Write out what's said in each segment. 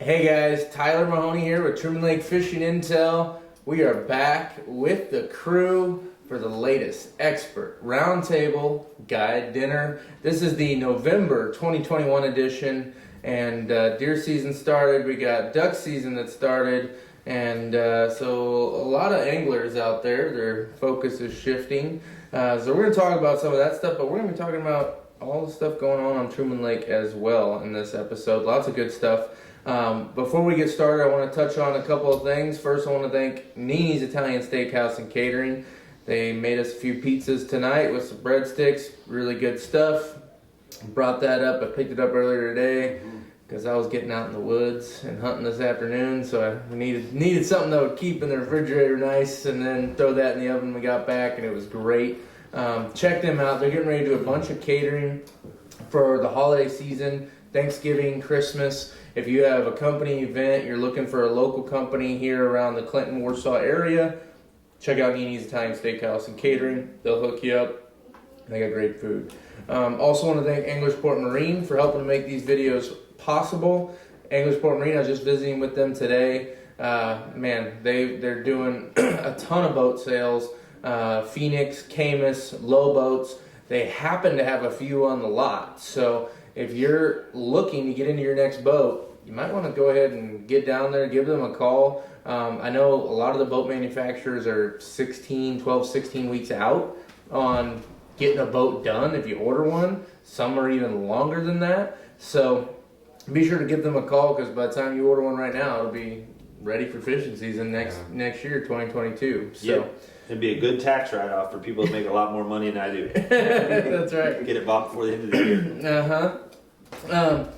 Hey guys, Tyler Mahoney here with Truman Lake Fishing Intel. We are back with the crew for the latest expert roundtable guide dinner. This is the November 2021 edition, and deer season started. We got duck season that started, and so a lot of anglers out there, their focus is shifting. So we're going to talk about some of that stuff, but we're going to be talking about all the stuff going on Truman Lake as well in this episode. Lots of good stuff. Before we get started, I want to touch on a couple of things. First, I want to thank Nini's Italian Steakhouse and Catering. They made us a few pizzas tonight with some breadsticks. Really good stuff. Brought that up. I picked it up earlier today because I was getting out in the woods and hunting this afternoon. So I needed something that would keep in the refrigerator nice and then throw that in the oven when we got back, and it was great. Check them out. They're getting ready to do a bunch of catering for the holiday season, Thanksgiving, Christmas. If you have a company event, you're looking for a local company here around the Clinton, Warsaw area, check out Nini's Italian Steakhouse and Catering. They'll hook you up. They got great food. Also want to thank Anglersport Marine for helping to make these videos possible. Anglersport Marine, I was just visiting with them today. Man, they're doing a ton of boat sales. Phoenix, Camus, low boats. They happen to have a few on the lot. So if you're looking to get into your next boat, you might want to go ahead and get down there, give them a call. I know a lot of the boat manufacturers are 12, 16 weeks out on getting a boat done if you order one. Some are even longer than that. So be sure to give them a call, because by the time you order one right now, it'll be ready for fishing season next year, 2022. So. Yep. It'd be a good tax write-off for people that make a lot more money than I do. That's right. Get it bought before the end of the year.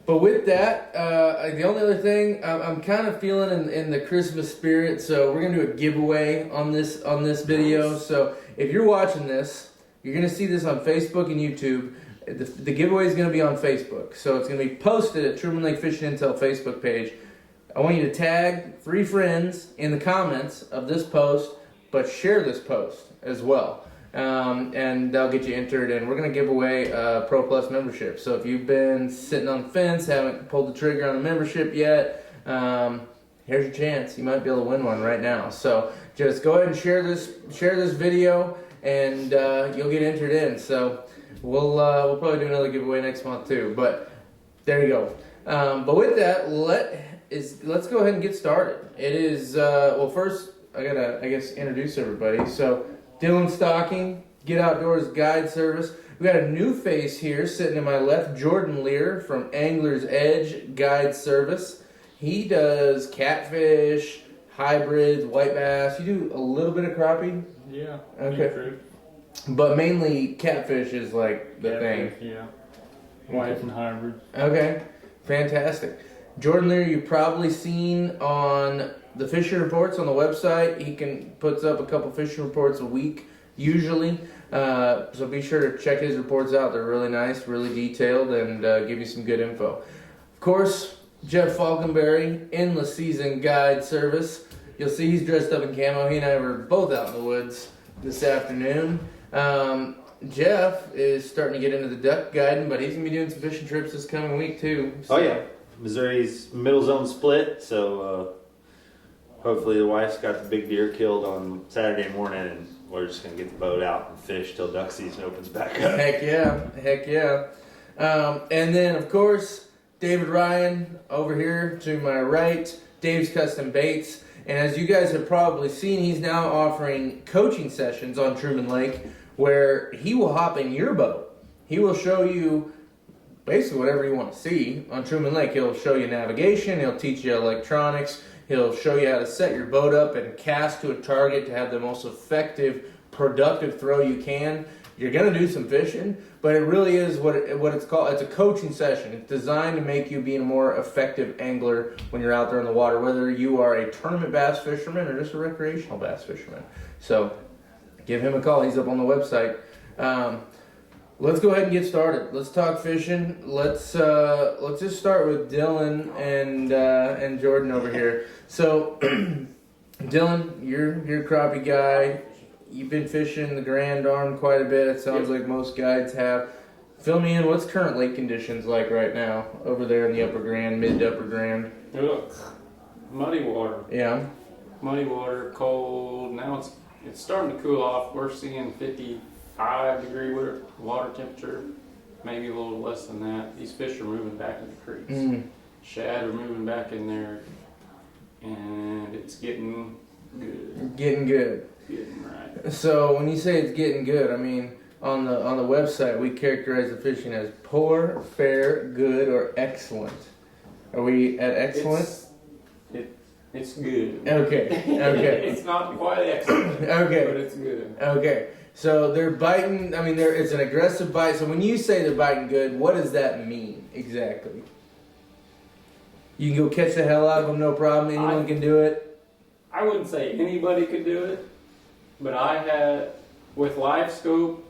But with that, the only other thing, I'm kind of feeling in the Christmas spirit, so we're going to do a giveaway on this video. Nice. So if you're watching this, you're going to see this on Facebook and YouTube. The giveaway is going to be on Facebook. So it's going to be posted at Truman Lake Fishing Intel Facebook page. I want you to tag 3 friends in the comments of this post, but share this post as well, and that'll get you entered. And we're going to give away a Pro Plus membership. So if you've been sitting on the fence, haven't pulled the trigger on a membership yet, here's your chance. You might be able to win one right now. So just go ahead and share this video, and you'll get entered in. So we'll probably do another giveaway next month too. But there you go. But with that, let's go ahead and get started. It is first, I gotta, introduce everybody. So, Dylan Stocking, Get Outdoors Guide Service. We got a new face here sitting to my left, Jordan Lear from Angler's Edge Guide Service. He does catfish, hybrids, white bass. You do a little bit of crappie? Yeah. Okay. But mainly catfish is like the thing. Yeah. White and hybrids. Okay. Fantastic. Jordan Lear, you've probably seen on the fishing reports on the website. He puts up a couple fishing reports a week, usually. So be sure to check his reports out. They're really nice, really detailed, and give you some good info. Of course, Jeff Falconberry, Endless Season Guide Service. You'll see he's dressed up in camo. He and I were both out in the woods this afternoon. Jeff is starting to get into the duck guiding, but he's going to be doing some fishing trips this coming week too. So. Oh yeah. Missouri's middle zone split, so hopefully the wife's got the big deer killed on Saturday morning, and we're just going to get the boat out and fish till duck season opens back up. Heck yeah. And then, of course, David Ryan over here to my right, Dave's Custom Baits. And as you guys have probably seen, he's now offering coaching sessions on Truman Lake where he will hop in your boat. He will show you basically whatever you want to see on Truman Lake. He'll show you navigation, he'll teach you electronics, he'll show you how to set your boat up and cast to a target to have the most effective, productive throw you can. You're going to do some fishing, but it really is what it's called. It's a coaching session. It's designed to make you be a more effective angler when you're out there in the water, whether you are a tournament bass fisherman or just a recreational bass fisherman. So give him a call. He's up on the website. Let's go ahead and get started. Let's talk fishing. Let's just start with Dylan and Jordan over here. So, Dylan, you're a crappie guy. You've been fishing the Grand Arm quite a bit. It sounds like most guides have. Fill me in. What's current lake conditions like right now over there in the Upper Grand, mid to Upper Grand? Ugh. Muddy water. Yeah. Muddy water, cold. Now it's starting to cool off. We're seeing 55-degree water temperature, maybe a little less than that. These fish are moving back in the creeks. Mm. Shad are moving back in there, and it's getting good. Getting good. Getting right. So when you say it's getting good, I mean on the website we characterize the fishing as poor, fair, good, or excellent. Are we at excellent? It's good. Okay. Okay. It's not quite excellent. Okay. But it's good. Okay. So they're biting. I mean, it's an aggressive bite. So when you say they're biting good, what does that mean exactly? You can go catch the hell out of them, no problem. Anyone can do it. I wouldn't say anybody could do it, but I had with live scope,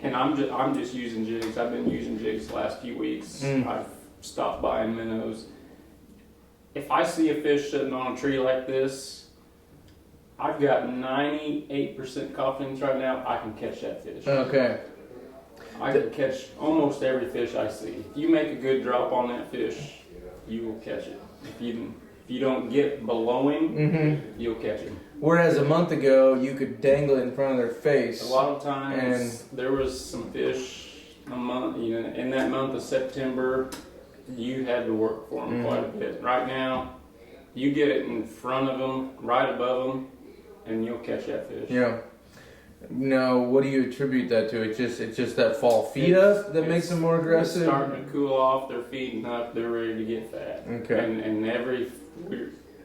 and I'm just using jigs. I've been using jigs the last few weeks. I've stopped buying minnows. If I see a fish sitting on a tree like this, I've got 98% confidence right now I can catch that fish. Okay. I can catch almost every fish I see. If you make a good drop on that fish, you will catch it. If you don't get below him, you'll catch him. Whereas a month ago, you could dangle it in front of their face. A lot of times, there was some fish a month, in that month of September, you had to work for them quite a bit. Right now, you get it in front of them, right above them, and you'll catch that fish. Yeah. Now, what do you attribute that to? It's just that fall feed up that makes them more aggressive. It's starting to cool off. They're feeding up. They're ready to get fat. Okay. And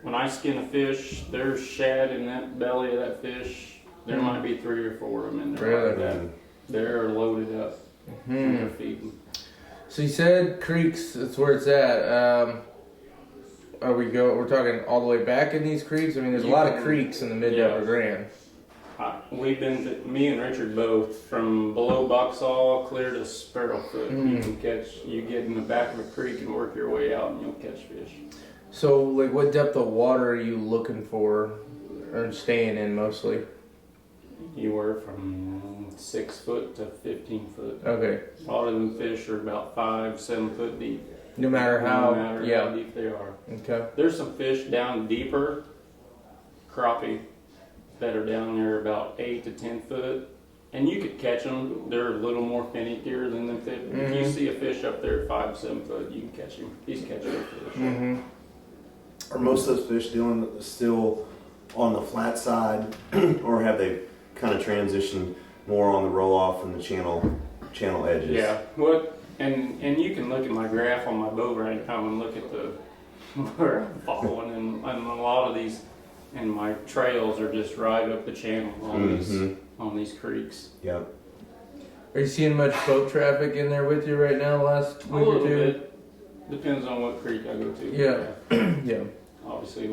when I skin a fish, there's shad in that belly of that fish. There might be 3 or 4 of them in there. Really? Like that. They're loaded up. And they're feeding. So you said creeks. That's where it's at. We're talking all the way back in these creeks. I mean, there's a lot of creeks in the mid to Upper Grand. We've been, me and Richard both, from below Boxall clear to Sparrowfoot. You get in the back of a creek and work your way out and you'll catch fish. So, like, what depth of water are you looking for or staying in mostly? Anywhere from 6 foot to 15 foot. Okay. A lot of them fish are about 5-7 foot deep. No matter how deep they are. Okay. There's some fish down deeper, crappie, that are down there about 8 to 10 foot, and you could catch them. They're a little more finickier than them fish. If you see a fish up there at 5-7 foot, you can catch him. He's catching a fish. Are most of those fish still on the flat side, or have they kind of transitioned more on the roll off from the channel edges? Yeah. And you can look at my graph on my boat right now and look at where I'm following, and a lot of these. And my trails are just right up the channel on these creeks. Yep. Are you seeing much boat traffic in there with you right now? Last week or two? A little bit. Depends on what creek I go to. Yeah. Yeah. Obviously,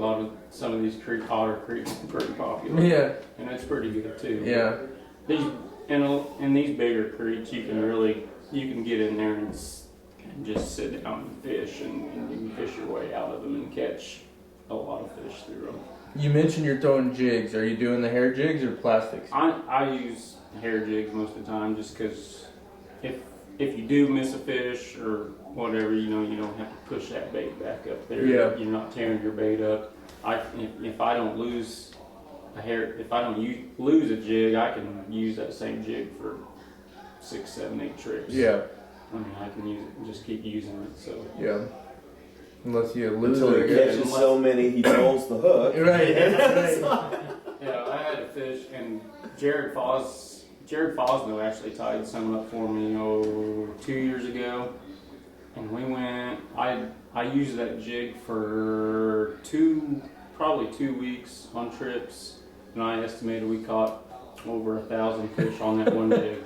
some of these otter creeks are pretty popular. Yeah. And that's pretty good too. Yeah. In these bigger creeks, you can get in there and just sit down and fish, and you can fish your way out of them and catch a lot of fish through them. You mentioned you're throwing jigs. Are you doing the hair jigs or plastics? I use hair jigs most of the time, just because if you do miss a fish or whatever, you don't have to push that bait back up there. Yeah. You're not tearing your bait up. If I don't lose lose a jig, I can use that same jig for 6, 7, 8 trips. Yeah. I mean, I can use it and just keep using it. So Yeah. Unless you lose Until it. he catches so many, he pulls the hook. Right. yeah, I had a fish, and Jared Fosno actually tied some up for me 2 years ago, and we went. I used that jig for probably 2 weeks on trips, and I estimated we caught over 1,000 fish on that one jig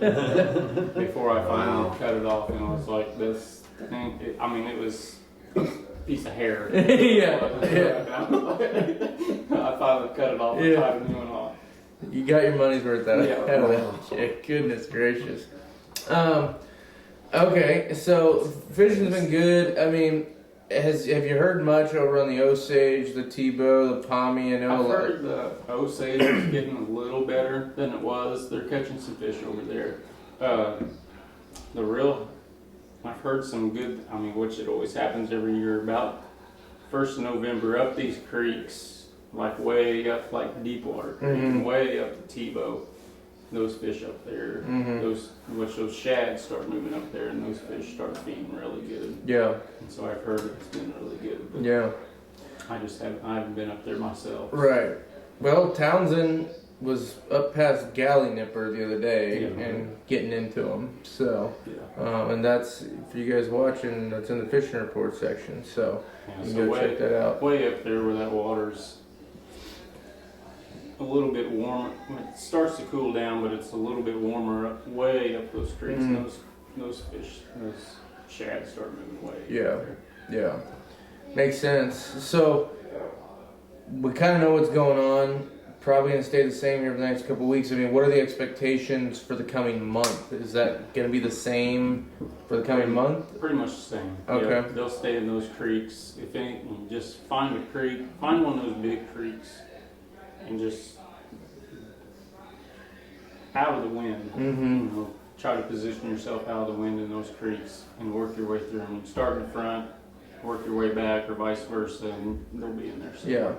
before I finally cut it off. And I was like, this thing. It was a piece of hair. Yeah. I finally cut it off and tied a new one off. You got your money's worth out Yeah. of that shit. Goodness gracious. Okay, so fishing's been good. I mean, have you heard much over on the Osage, the Tebow, the Pommy? I know I've heard the Osage is getting a little better than it was. They're catching some fish over there. The real I've heard some good. I mean, which it always happens every year. About 1st of November, up these creeks, like way up, like Deepwater Creek, and way up to Tebow. Those fish up there, those shads start moving up there, and those fish start feeding really good. Yeah. And so I've heard it's been really good. But Yeah. I haven't been up there myself. Right. Well, Townsend was up past Galley Nipper the other day and getting into them. So, and that's, for you guys watching, that's in the fishing report section. So, you can go check that out. Way up there where that water's a little bit warmer. It starts to cool down, but it's a little bit warmer up, way up those creeks. And those fish, those shads start moving away. Yeah. Yeah. Makes sense. So, we kind of know what's going on. Probably going to stay the same here for the next couple of weeks. I mean, what are the expectations for the coming month? Is that going to be the same for the coming month? Pretty much the same. Okay. Yeah, they'll stay in those creeks. If anything, just find a creek, find one of those big creeks, and just out of the wind. You know, try to position yourself out of the wind in those creeks and work your way through them. Start in the front, work your way back, or vice versa, and they'll be in there somewhere. Yeah.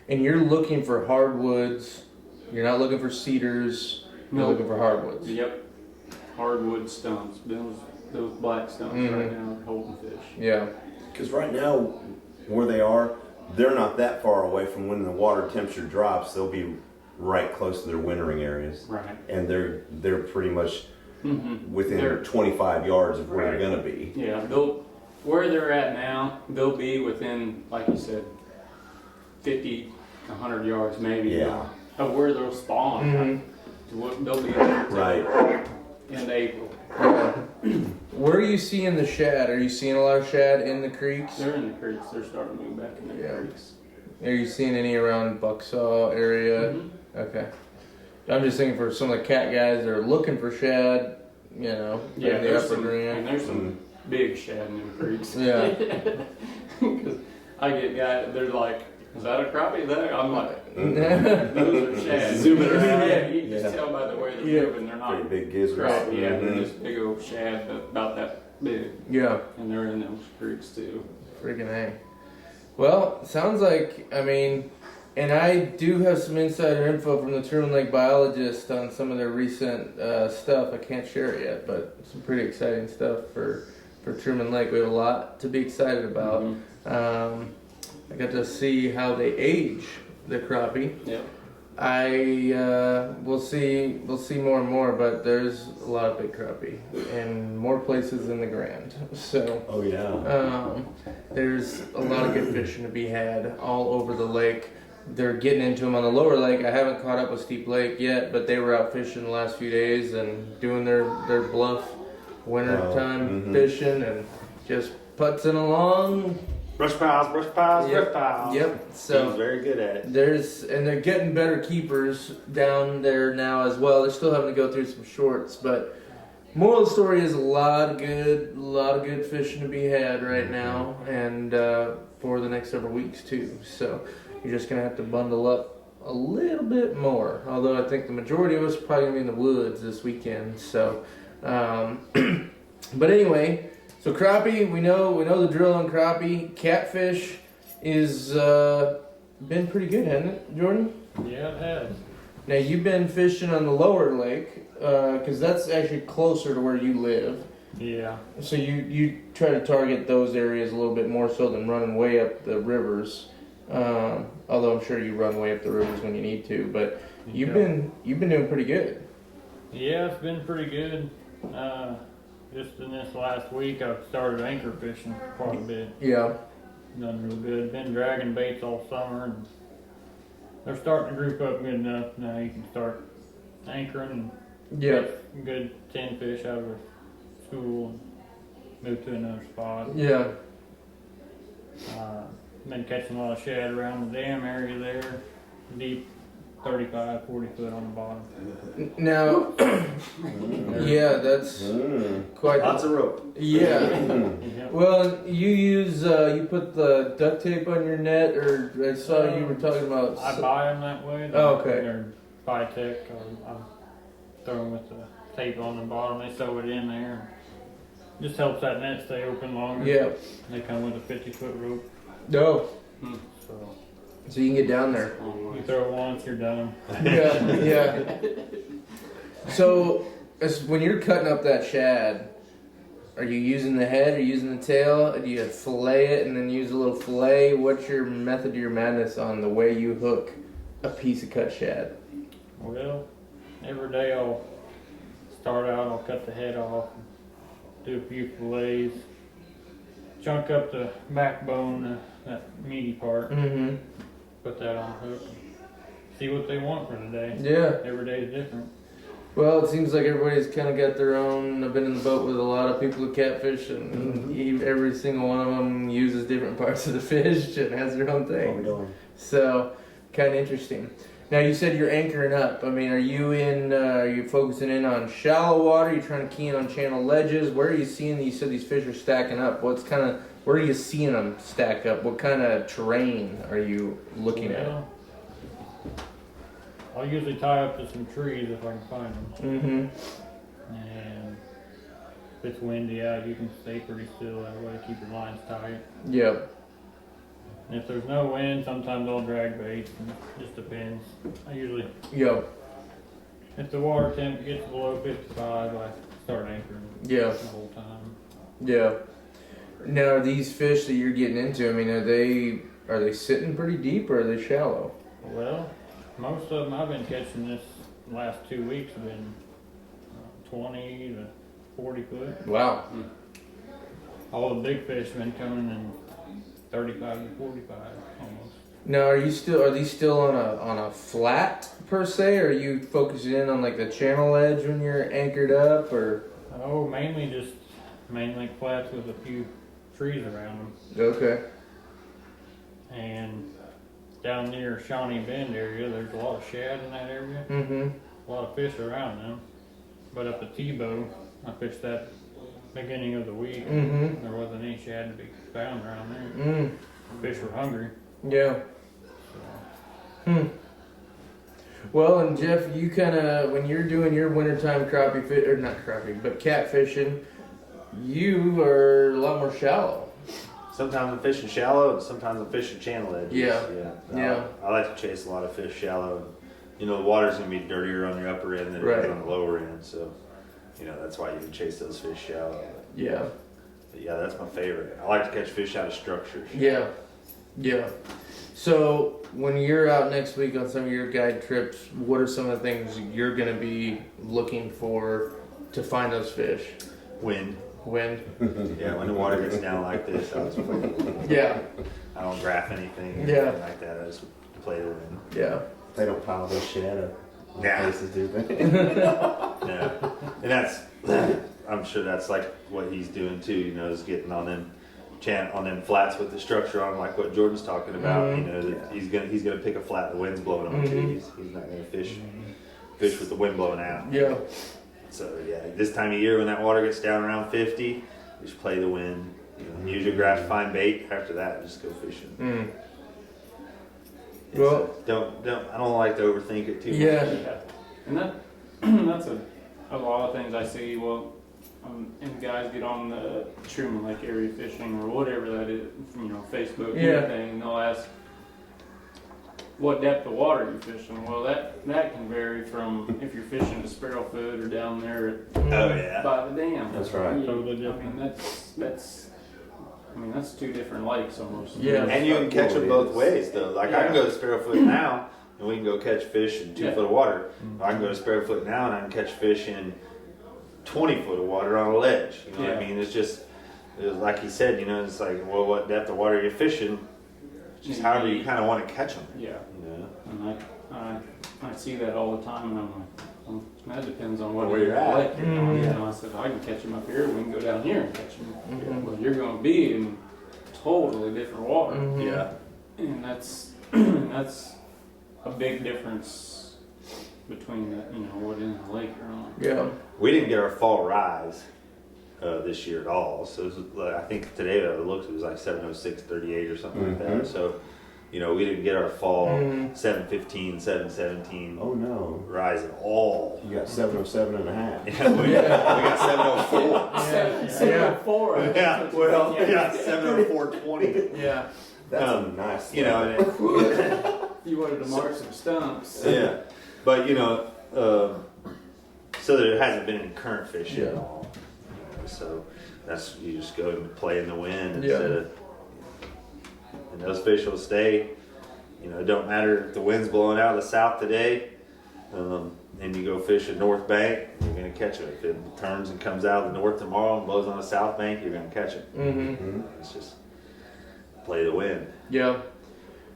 And you're looking for hardwoods. You're not looking for cedars. You're looking for hardwoods. Yep. Hardwood stumps. Those black stumps right now are holding fish. Yeah. Because right now, where they are, they're not that far away from when the water temperature drops. They'll be right close to their wintering areas. Right. And they're pretty much within They're- 25 yards of where Right. they're going to be. Yeah, where they're at now, they'll be within, like you said, 50 to 100 yards maybe Yeah. of where they'll spawn. They'll be Right. in April. Where are you seeing the shad? Are you seeing a lot of shad in the creeks? They're in the creeks. They're starting to move back in the creeks. Are you seeing any around Bucksaw area? Okay. I'm just thinking for some of the cat guys that are looking for shad, you know, Yeah, in the there's upper some, grand. and there's some big shad in the creeks. Yeah. 'Cause I get guys, they're like, "Is that a crappie there?" I'm like, Yeah. "Those are shad." Zoom it around. Yeah, you can just Yeah. tell by the way they're Yeah. moving. They're not Pretty big gizzards. crappie. Yeah, they're Mhm. just big old shad, about that big, Yeah. and they're in those creeks too. Freaking A. Well, sounds like, I mean, and I do have some insider info from the Truman Lake biologist on some of their recent stuff. I can't share it yet, but some pretty exciting stuff for Truman Lake. We have a lot to be excited about. I got to see how they age the crappie. Yep. We'll see more and more, but there's a lot of big crappie in more places in the Grand. So. Oh, yeah. There's a lot of good fishing to be had all over the lake. They're getting into them on the lower lake. I haven't caught up with Steep Lake yet, but they were out fishing the last few days and doing their bluff wintertime fishing and just putzing along. Brush piles, brush piles, Yep. brush piles. Yep. He's So very good at it. they're getting better keepers down there now as well. They're still having to go through some shorts, but moral of the story is a lot of good fishing to be had right now, and for the next several weeks too. So you're just gonna have to bundle up a little bit more. Although I think the majority of us are probably gonna be in the woods this weekend. So, but anyway, so crappie, we know the drill on crappie. Catfish is been pretty good, hasn't it, Jordan? Yeah, it has. Now you've been fishing on the lower lake, because that's actually closer to where you live. Yeah. So you try to target those areas a little bit more so than running way up the rivers. Although I'm sure you run way up the rivers when you need to, but you've been doing pretty good. Yeah, it's been pretty good. Just in this last week, I've started anchor fishing quite a bit. Yeah. Done real good. Been dragging baits all summer, and they're starting to group up good enough. Now you can start anchoring and Yeah. catch a good 10 fish out of a school and move to another spot. Yeah. Been catching a lot of shad around the dam area there, deep 35, 40 foot on the bottom. Now, yeah, that's quite. Lots of rope. Yeah. Yeah. Well, you use you put the duct tape on your net, or I saw you were talking about. I buy them that way. Oh, okay. They're Tech, or I throw them with the tape on the bottom. They sew it in there. Just helps that net stay open longer. Yeah. They come with a 50-foot rope, No. so So you can get down there. you throw it once, you're done. Yeah, yeah. So, when you're cutting up that shad, are you using the head or using the tail? Do you fillet it and then use a little fillet? What's your method of your madness on the way you hook a piece of cut shad? Well, every day I'll start out, I'll cut the head off, do a few fillets, chunk up the backbone, that meaty part, Mm-hmm. put that on the hook, see what they want for the day. Yeah. Every day is different. Well, it seems like everybody's kind of got their own. I've been in the boat with a lot of people who catfish, and every single one of them uses different parts of the fish and has their own thing. So, kind of interesting. Now, you said you're anchoring up. I mean, are you focusing in on shallow water? Are you trying to key in on channel ledges? Where are you seeing? You said these fish are stacking up. Where are you seeing them stack up? What kind of terrain are you looking at? Well, I'll usually tie up to some trees if I can find them. Mm-hmm. And if it's windy out, you can stay pretty still that way, keep your lines tight. Yep. And if there's no wind, sometimes I'll drag bait. It just depends. I usually, Yep. if the water temp gets below 55, I start anchoring Yeah. the whole time. Yeah. Now, are these fish that you're getting into, I mean, are they sitting pretty deep or are they shallow? Well, most of them I've been catching this last 2 weeks have been 20 to 40 foot. Wow. All the big fish have been coming in 35 to 45 almost. Now, are these still on a flat per se, or are you focusing in on like the channel edge when you're anchored up, or? Oh, mainly flats with a few trees around them. Okay. And down near Shawnee Bend area, there's a lot of shad in that area. Mm-hmm. A lot of fish around them. But up at Tebow, I fished that beginning of the week. Mm-hmm. There wasn't any shad to be found around there. Mm. Fish were hungry. Yeah. Hmm. Well, and Jeff, you kind of, when you're doing your wintertime crappie fish, or not crappie, but catfishing, you are a lot more shallow. Sometimes I'm fishing shallow, and sometimes I'm fishing channel edges. Yeah. Yeah. I like to chase a lot of fish shallow. You know, the water's gonna be dirtier on your upper end than it Right. is on the lower end, so you know that's why you can chase those fish shallow. Yeah. But yeah, that's my favorite. I like to catch fish out of structures. Yeah. Yeah. So when you're out next week on some of your guide trips, what are some of the things you're going to be looking for to find those fish? Wind. Wind? Yeah, when the water gets down like this, I don't graph anything or Yeah. anything like that. I just play the wind. Yeah. They don't pile this shit up. Nah. Places do they? Yeah, and that's I'm sure that's like what he's doing too. You know, is getting on them on them flats with the structure on, like what Jordan's talking about. Mhm. You know, that he's gonna pick a flat the wind's blowing on too. Mhm. He's not gonna fish with the wind blowing out. Yeah. So yeah, this time of year when that water gets down around 50, just play the wind. You know, use your graph to find bait. After that, just go fishing. Mm. It's Well- I don't like to overthink it too Yeah. much. Yeah. And that's a lot of things I see. Well, and guys get on the Truman Lake area fishing or whatever that is, you know, Facebook, Yeah. anything, and they'll ask, what depth of water are you fishing? Well, that can vary from if you're fishing at Sparrowfoot or down there Oh yeah. by the dam. That's right. Totally I different. mean, that's two different lakes almost. Yeah. And you can catch them both ways though. Like I can go to Sparrowfoot now, and we can go catch fish in 2 foot of water. Or I can go to Sparrowfoot now, and I can catch fish in 20 foot of water on a ledge. You know what I mean? It's like he said. You know, it's like, well, what depth of water are you fishing? Just however you kind of want to catch them. Yeah. You know? And I see that all the time, and I'm like, well, that depends on what Where you're at. lake you're on. Mhm. You know, I said I can catch them up here. We can go down here and catch them. Mhm. Well, you're going to be in totally different water, Mhm. Yeah. and that's a big difference between the, you know, what in the lake you're on. Yeah. We didn't get our fall rise this year at all. So it was, I think today it looks it was like 706.38 or something like that. Mhm. So You know, we didn't get our fall 715, 717 Oh no. rise at all. You got 707 and a half. Yeah, we got 704. Yeah. 4. Yeah, well, yeah, 704.20. Yeah. That's a nice. You know, and You wanted to mark some stumps. yeah, but you know, so there hasn't been any current fish at all. You know, so that's you just go and play in the wind instead of, and those fish will stay. You know, it don't matter if the wind's blowing out of the south today, and you go fish at North Bank, you're gonna catch it. If it turns and comes out of the north tomorrow and blows on the south bank, you're gonna catch it. It's just play the wind. Yeah.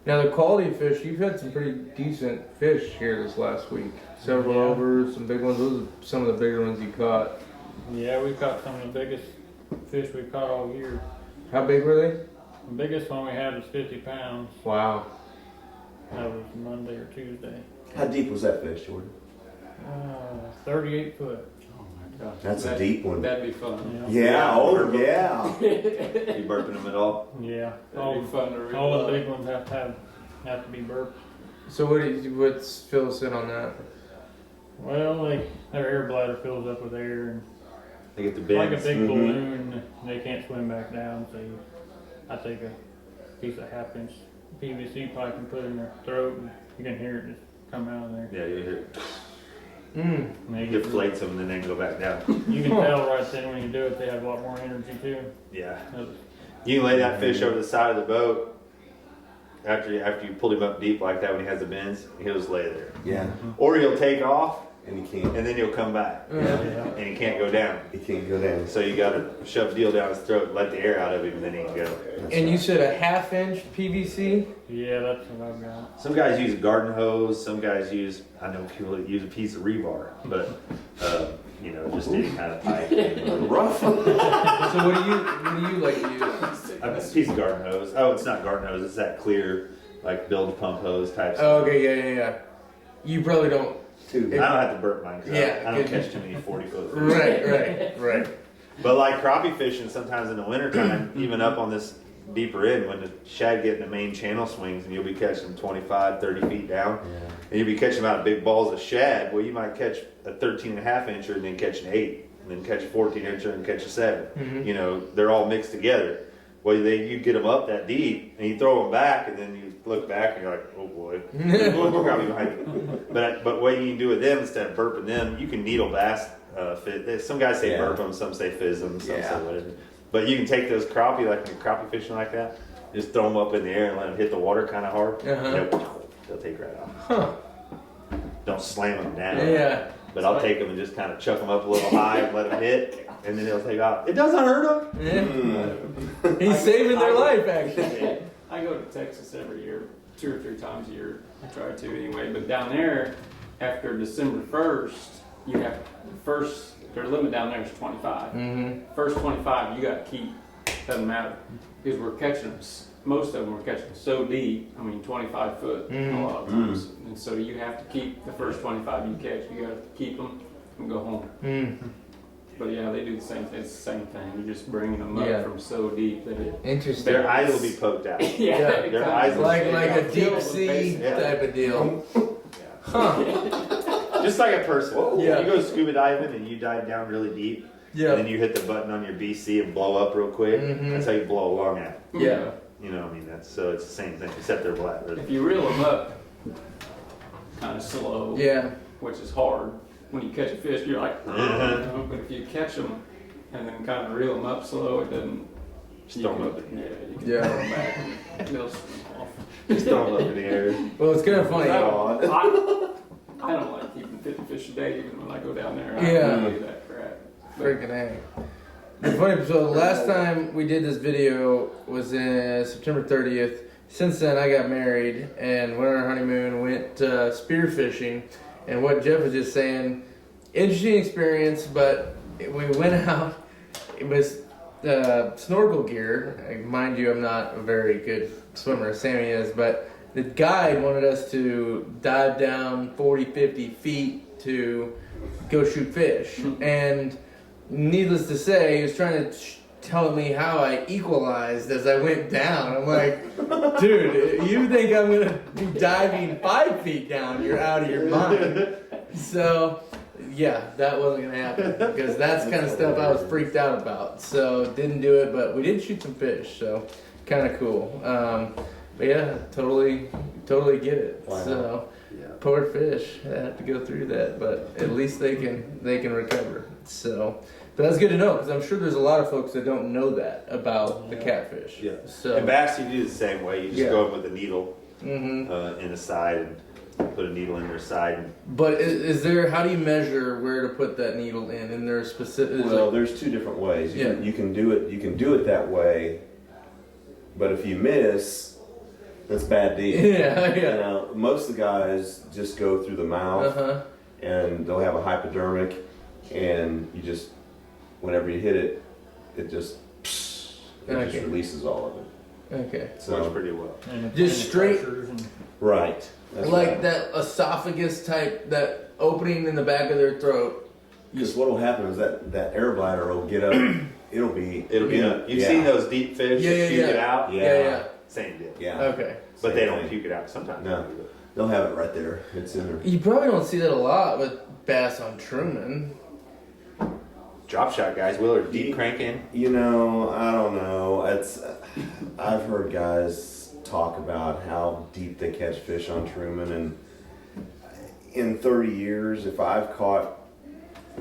Now the quality of fish, you've had some pretty decent fish here this last week. Several overs, some big ones. Those are some of the bigger ones you caught. Yeah, we caught some of the biggest fish we caught all year. How big were they? The biggest one we had was 50 pounds. Wow. That was Monday or Tuesday. How deep was that fish, Jordan? 38 foot. Oh my gosh. That's a deep one. That'd be fun. Yeah. Oh yeah. You burping them at all? Yeah. That'd be fun to reel All the up. big ones have to be burped. So what's fill us in on that? Well, their air bladder fills up with air, and They get the like a bends. big balloon, they can't swim back down. So I take a piece of half-inch PVC pipe and put it in their throat, and you can hear it just come out of there. Yeah, you hear it. Mm. And they Deflates them and then they go back down. You can tell right then when you do it, they have a lot more energy too. Yeah. Uh, You can lay that fish over the side of the boat after you pull him up deep like that when he has the bends, he'll just lay there. Yeah. Or he'll take off And you can't. and then he'll come back Yeah. Yeah. and he can't go down. You can't go down. So you gotta shove the deal down his throat, let the air out of him, and then he can go. And you said a half-inch PVC? Yeah, that's what I've got. Some guys use a garden hose, some guys I know people that use a piece of rebar, but you know, just any kind of pipe. Rough. So what do you like to use? A piece of garden hose. Oh, it's not garden hose, it's that clear, like build pump hose type Oh, stuff. okay, yeah. You probably don't. Too. I don't have to burp mine because Yeah, I don't good. catch too many 40-foot fish. Right. But like crappie fishing, sometimes in the wintertime, even up on this deeper end, when the shad get in the main channel swings and you'll be catching them 25, 30 feet down, and you'll be catching them out of big balls of shad, well, you might catch a 13 and a half incher and then catch an 8, and then catch a 14 incher and catch a 7. You know, they're all mixed together. Well, you get them up that deep and you throw them back, and then you look back and you're like, oh boy, we're probably behind you. But what you can do with them, instead of burping them, you can needle bass fit. Some guys say burp them, some say fizz them, some say whatever. But you can take those crappie, like when you're crappie fishing like that, just throw them up in the air and let them hit the water kind of hard. They'll take right off. Huh. Don't slam them down. Yeah. But I'll take them and just kind of chuck them up a little high and let them hit, and then they'll take off. It doesn't hurt them. Yeah. He's saving their life, actually. I go to Texas every year, 2 or 3 times a year. I try to anyway. But down there, after December 1st, you have their limit down there is 25. First 25, you got to keep. Doesn't matter because we're catching them. Most of them we're catching so deep. I mean, 25 foot a lot of times. And so you have to keep the first 25 you catch. You got to keep them and go home. But yeah, they do the same thing. It's the same thing. You're just bringing them up from so deep that it. Interesting. Their eyes will be poked out. Yeah, their eyes will like a deep sea type of deal. Huh. Just like a person. Yeah. You go scuba diving and you dive down really deep. Yeah. And then you hit the button on your BC and blow up real quick. That's how you blow a lung out. Yeah. You know, I mean, it's the same thing, except they're black. If you reel them up kind of slow, which is hard, when you catch a fish, you're like, but if you catch them and then kind of reel them up slow, it doesn't. Just throw them up. You can throw them back and they'll swim off. Just throw them up in the air. Well, it's kind of funny. I don't like keeping 50 fish a day, even when I go down there. I don't do that crap. Freaking A. It's funny, so the last time we did this video was in September 30th. Since then, I got married and went on our honeymoon, went spearfishing. And what Jeff was just saying, interesting experience, but we went out, it was snorkel gear. Mind you, I'm not a very good swimmer, Sammy is, but the guide wanted us to dive down 40, 50 feet to go shoot fish. And needless to say, he was trying to telling me how I equalized as I went down. I'm like, dude, you think I'm gonna be diving 5 feet down? You're out of your mind. So, yeah, that wasn't gonna happen because that's the kind of stuff I was freaked out about. So didn't do it, but we did shoot some fish. So kind of cool. But yeah, totally get it. Wow. So Yeah. poor fish have to go through that, but at least they can recover. So. But that's good to know because I'm sure there's a lot of folks that don't know that about the catfish. Yeah. So And bass, you do the same way. You just Yeah. go in with a needle hmm in the side and put a needle in their side. But is there? How do you measure where to put that needle in? And there's specific. Well, there's 2 different ways. You can do it. You can do it that way, but if you miss, that's bad deal. Yeah, You yeah. know, most of the guys just go through the mouth, Uh-huh. and they'll have a hypodermic, and you just, whenever you hit it, it just Okay. releases all of it. Okay. Works So pretty well. Just straight- right, that's Like right. that esophagus type, that opening in the back of their throat. Because what will happen is that air bladder will get up. It'll be. It'll be. You've yeah. seen those deep fish Yeah, that yeah, puke yeah. it out. Yeah. Same deal. Yeah. Okay. But Same they don't thing. puke it out. Sometimes. No. they do. They'll have it right there. It's in there. You probably don't see that a lot with bass on Truman. Drop shot guys, Will, or deep cranking. You know, I don't know. It's. I've heard guys talk about how deep they catch fish on Truman, and in 30 years, if I've caught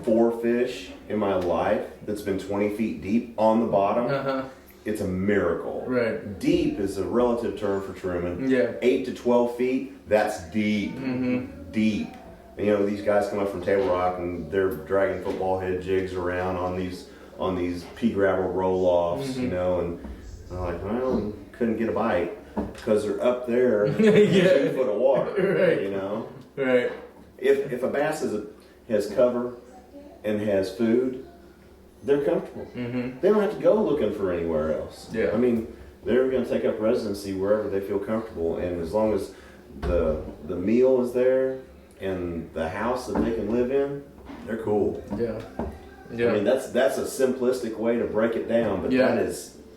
4 fish in my life that's been 20 feet deep on the bottom, Uh-huh. it's a miracle. Right. Deep is a relative term for Truman. Yeah. 8 to 12 feet, that's deep. Mm-hmm. Deep. And, you know, these guys come up from Table Rock and they're dragging football head jigs around on these pea gravel roll-offs, you know, and I'm like, well, couldn't get a bite because they're up there in Yeah. 2 foot of water, Right. you know. Right. If a bass has cover and has food, they're comfortable. Mm-hmm. They don't have to go looking for anywhere else. Yeah. I mean, they're going to take up residency wherever they feel comfortable, and as long as the meal is there and the house that they can live in, they're cool. Yeah. Yeah. I mean, that's a simplistic way to break it down, but Yeah.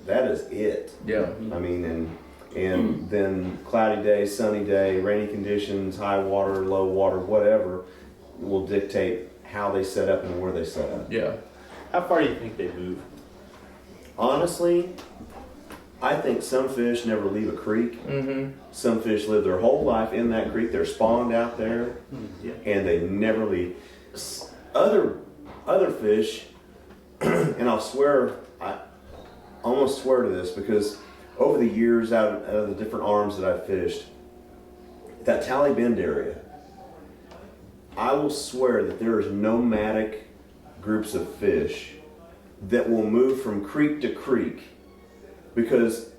that is it. yeah. I mean, and then cloudy day, sunny day, rainy conditions, high water, low water, whatever, will dictate how they set up and where they set up. Yeah. How far do you think they move? Honestly, I think some fish never leave a creek. Mm-hmm. Some fish live their whole life in that creek. They're spawned out there, Yeah. and they never leave. Other fish, and I'll swear, I almost swear to this because over the years, out of the different arms that I've fished, that Tally Bend area, I will swear that there is nomadic groups of fish that will move from creek to creek, because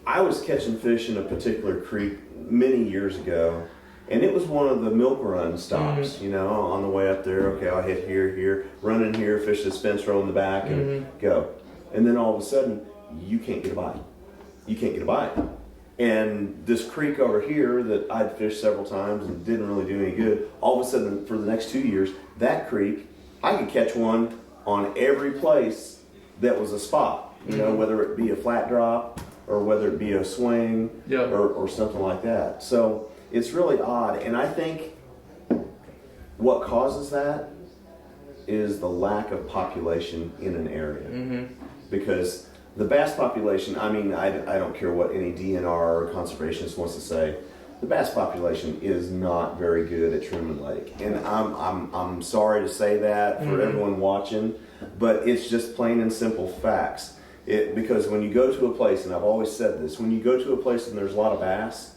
I was catching fish in a particular creek many years ago, and it was one of the milk run stops, you know, on the way up there. Okay, I'll hit here, run in here, fish this fence row in the back, and go. And then all of a sudden, you can't get a bite. You can't get a bite. And this creek over here that I'd fished several times and didn't really do any good, all of a sudden, for the next 2 years, that creek, I could catch one on every place that was a spot. You know, whether it be a flat drop or whether it be a swing Yeah. or something like that. So it's really odd. And I think what causes that is the lack of population in an area. Mm-hmm. Because the bass population, I mean, I don't care what any DNR or conservationist wants to say, the bass population is not very good at Truman Lake. And I'm sorry to say that for everyone watching, but it's just plain and simple facts. Because when you go to a place, and I've always said this, when you go to a place and there's a lot of bass,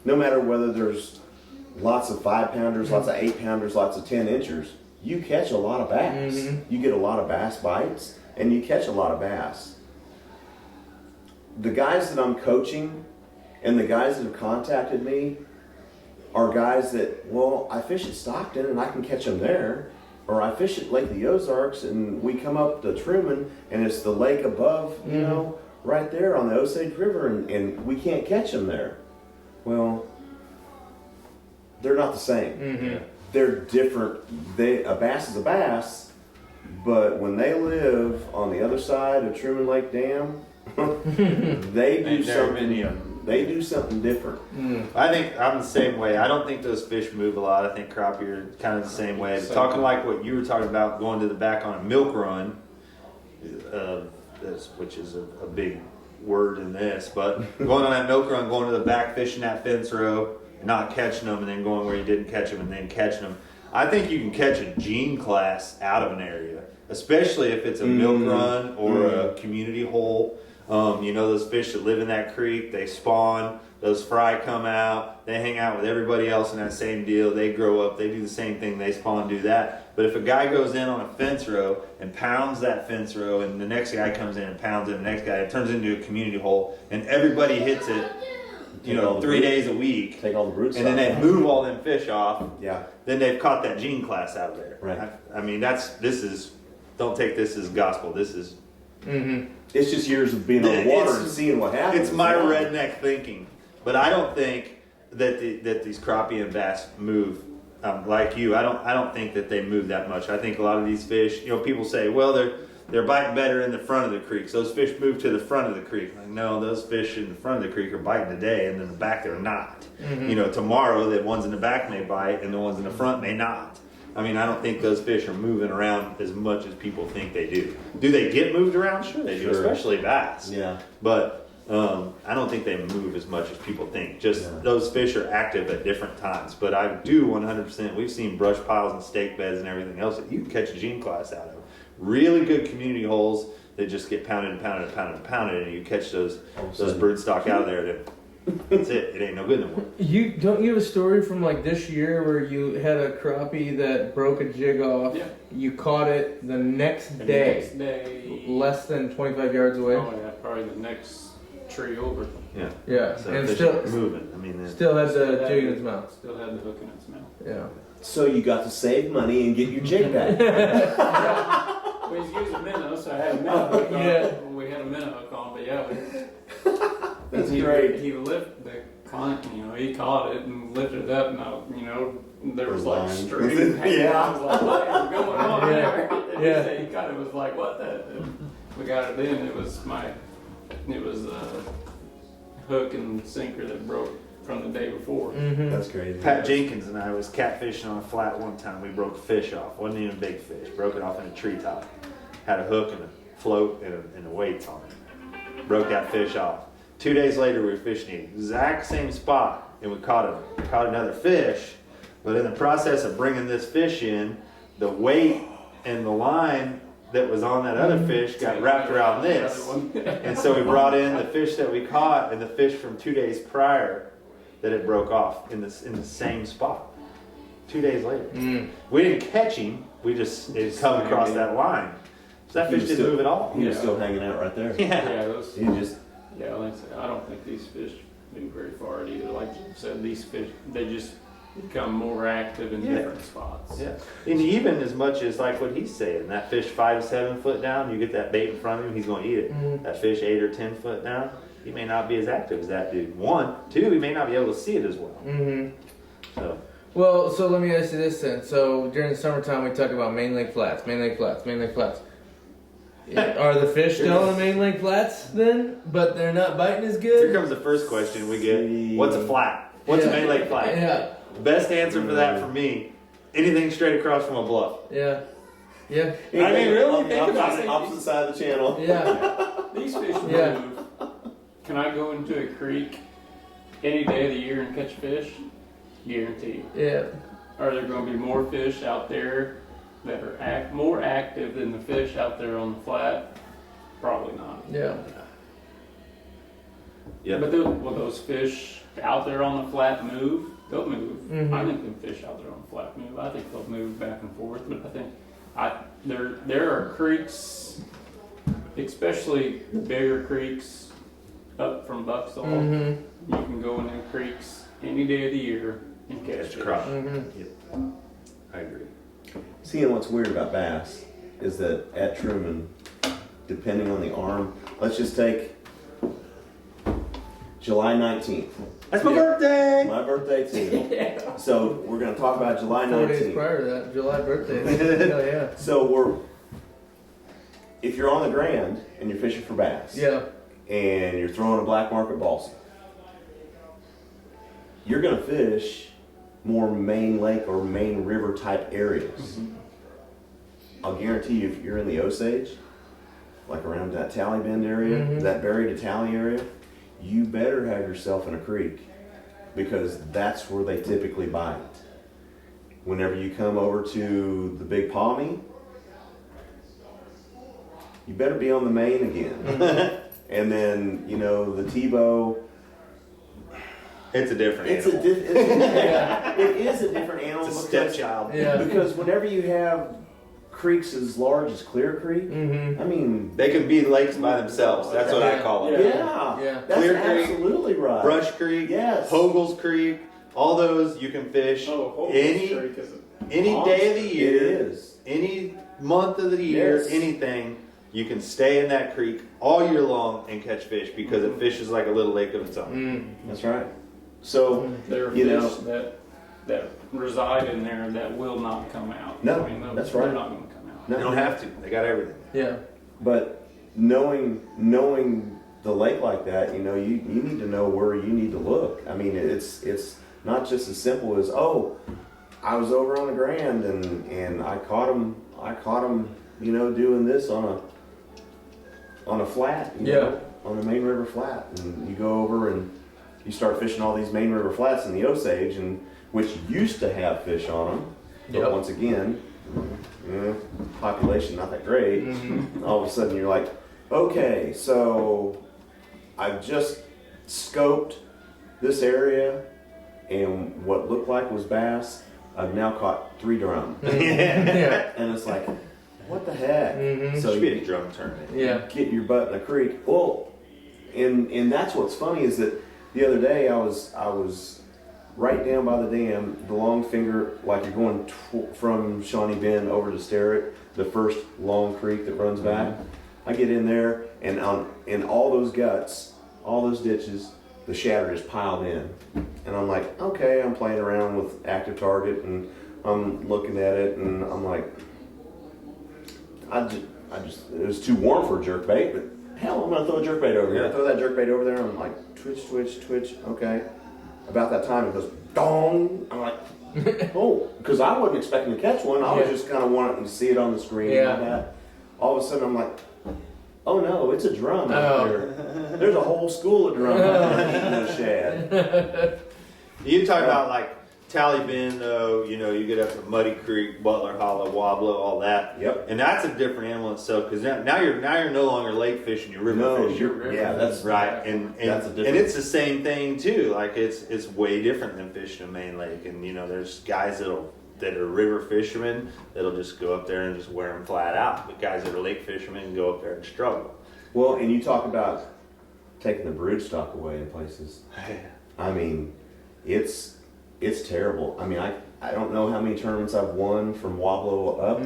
no matter whether there's lots of 5-pounders, lots of 8-pounders, lots of 10-inchers, you catch a lot of bass. You get a lot of bass bites, and you catch a lot of bass. The guys that I'm coaching and the guys that have contacted me are guys that, well, I fish at Stockton and I can catch them there. Or I fish at Lake of the Ozarks and we come up to Truman and it's the lake above, you know, right there on the Osage River, and we can't catch them there. Well, they're not the same. They're different. A bass is a bass, But when they live on the other side of Truman Lake Dam, they do They've never been here. something. They do something different. I think I'm the same way. I don't think those fish move a lot. I think crappie are kind of the same way. Talking like what you were talking about, going to the back on a milk run, which is a big word in this, but going on that milk run, going to the back, fishing that fence row, not catching them, and then going where you didn't catch them, and then catching them. I think you can catch a gene class out of an area, especially if it's a milk run or a community hole. You know, those fish that live in that creek, they spawn, those fry come out, they hang out with everybody else in that same deal, they grow up, they do the same thing, they spawn, do that. But if a guy goes in on a fence row and pounds that fence row, and the next guy comes in and pounds it, and the next guy, it turns into a community hole, and everybody hits it, you know, 3 days a week, Take all the brutes and then they move all them fish off, Yeah. then they've caught that gene class out there. Right. I mean, don't take this as gospel, this is... It's just years of being on the water and seeing what happens. It's my redneck thinking, but I don't think that these crappie and bass move like you. I don't think that they move that much. I think a lot of these fish, you know, people say, well, they're biting better in the front of the creek. So those fish move to the front of the creek. Like, no, those fish in the front of the creek are biting today, and in the back they're not. You know, tomorrow the ones in the back may bite, and the ones in the front may not. I mean, I don't think those fish are moving around as much as people think they do. Do they get moved around? Sure they do, especially bass. Yeah. But I don't think they move as much as people think. Just those fish are active at different times. But I do 100%. We've seen brush piles and stake beds and everything else that you can catch a gene class out of. Really good community holes that just get pounded and pounded and pounded and pounded, and you catch those broodstock out of there. That's it. It ain't no good no more. Don't you have a story from like this year where you had a crappie that broke a jig off? Yeah. You caught it the next day, less than 25 yards away. Oh yeah, probably the next tree over. Yeah. Yeah, So and fish still are moving. I mean, still has the jig in its mouth. Still had the hook in its mouth. Yeah. So you got to save money and get your jig back. We was using minnow, so I had a minnow hook on. Yeah. We had a minnow hook on, but yeah, That's he, great. He lifted the he caught it and lifted it up, and there was like Line. string hanging Yeah. out. I was like, what is going on Yeah. there? And Yeah. he said he kind of was like, what the? And we got it in. It was a hook and sinker that broke from the day before. Mm-hmm. That's crazy. Pat Jenkins and I was catfishing on a flat one time. We broke a fish off. Wasn't even a big fish. Broke it off in a treetop. Had a hook and a float and a weights on it. Broke that fish off. 2 days later, we were fishing the exact same spot, and we caught another fish. But in the process of bringing this fish in, the weight and the line that was on that other fish got wrapped around this. And so we brought in the fish that we caught and the fish from 2 days prior that it broke off in the same spot. 2 days later. We didn't catch him. It come across that line. So that He fish was didn't still- move at all. He was still hanging out right there. Yeah, those. He just Yeah, like I said, I don't think these fish move very far either. Like you said, these fish, they just become more active in different spots. Yeah. And even as much as like what he's saying, that fish 5 to 7 foot down, you get that bait in front of him, he's going to eat it. That fish 8 or 10 foot down, he may not be as active as that dude. 1, 2, he may not be able to see it as well. Mm-hmm. So Well, so let me ask you this then. So during the summertime, we talk about Main Lake Flats, Main Lake Flats, Main Lake Flats. Are the fish still in the Main Lake Flats then? But they're not biting as here good? comes the first question we get. What's a flat? What's a Main Lake flat? Yeah, The best answer for that for me, anything straight across from a bluff. yeah, yeah, I mean, really? Think about it. Opposite side of the channel. yeah. These fish move. Yeah. Can I go into a creek any day of the year and catch fish? Guaranteed. Yeah. Are there going to be more fish out there that are more active than the fish out there on the flat? Probably not. Yeah. Yeah. But will those fish out there on the flat move? They'll move. Mhm. I think the fish out there on the flat move. I think they'll move back and forth. But I think there are creeks, especially bigger creeks up from Bucksall. Mm-hmm. You can go in them creeks any day of the year and catch Catch fish. crappie. Mm-hmm. I agree. Seeing what's weird about bass is that at Truman, depending on the arm, let's just take July 19th. That's my birthday! My birthday too. So we're going to talk about July 4 days 19th. prior to that, July birthday. Hell yeah. So if you're on the Grand and you're fishing for bass, Yeah. and you're throwing a black market balsa, you're going to fish more main lake or main river type areas. I'll guarantee you, if you're in the Osage, like around that Tally Bend area, that Berry to Tally area, you better have yourself in a creek, because that's where they typically bite. Whenever you come over to the Big Palmy, you better be on the main again. And then, you know, the Tebow, It's a different it animal. is a different animal. It's a because- stepchild. Yeah. Because whenever you have creeks as large as Clear Creek, I mean, They can be lakes by themselves. That's what I call it. Yeah. that's Clear Creek, absolutely right. Brush Creek, Yes. Hogel's Creek, all those you can fish any day of the It year, is. any month of the year, Yes. anything. You can stay in that creek all year long and catch fish because it fishes like a little lake of its own. That's right. So, There are you fish know, that reside in there that will not come out. No, those- that's right. They're not going to come out. They don't have to. They got everything. Yeah. but knowing the lake like that, you know, you need to know where you need to look. I mean, it's not just as simple as, oh, I was over on the Grand and I caught him, you know, doing this on a flat, you know, on the main river flat, and you go over and you start fishing all these main river flats in the Osage, and which used to have fish on them, but Yep. once again, population not that great. All of a sudden, you're like, okay, so I've just scoped this area, and what looked like was bass, I've now caught 3 drum, Yeah. and it's like, what the heck? So Should be you a drum tournament. Yeah. get your butt in the creek. Well, and that's what's funny is that the other day I was right down by the dam, the long finger, like you're going from Shawnee Bend over to Sterrett, the first long creek that runs back. I get in there, and in all those guts, all those ditches, the shatter is piled in, and I'm like, okay, I'm playing around with active target, and I'm looking at it, and I'm like, I just, it was too warm for a jerkbait, but hell, I'm gonna throw a jerkbait over here. I throw that jerkbait over there, and I'm like, twitch, twitch, twitch, okay. About that time, it goes, dong. I'm like, oh, because I wasn't expecting to catch one. I was just kind of wanting to see it on the screen and all that. All of a sudden, I'm like, oh no, it's a drum out there. There's a whole school of drum out there eating those shad. You talk about like Tally Bend, though, you know, you get up to Muddy Creek, Butler Hollow, Wobbler, all that. Yep. And that's a different animal itself because now you're no longer lake fishing, you're river No, fishing. that's Right, and that's a different. and it's the same thing too. Like it's way different than fishing a main lake. And you know, there's guys that are river fishermen that'll just go up there and just wear them flat out. But guys that are lake fishermen go up there and struggle. Well, and you talk about taking the brood stock away in places. I mean, it's terrible. I mean, I don't know how many tournaments I've won from Wobblo up.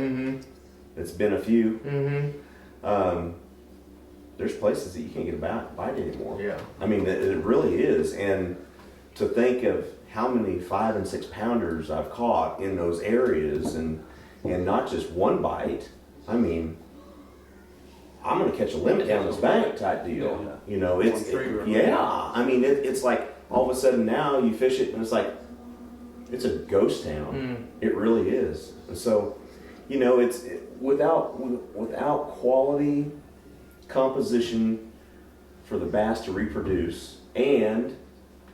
It's been a few. There's places that you can't get a bite anymore. Yeah. I mean, it really is. And to think of how many 5 and 6 pounders I've caught in those areas, and not just one bite. I mean, I'm going to catch a limit down this bank type deal. Yeah. You know, it's I mean, it's like all of a sudden now you fish it and it's like it's a ghost town. It really is. And so, you know, without quality composition for the bass to reproduce, and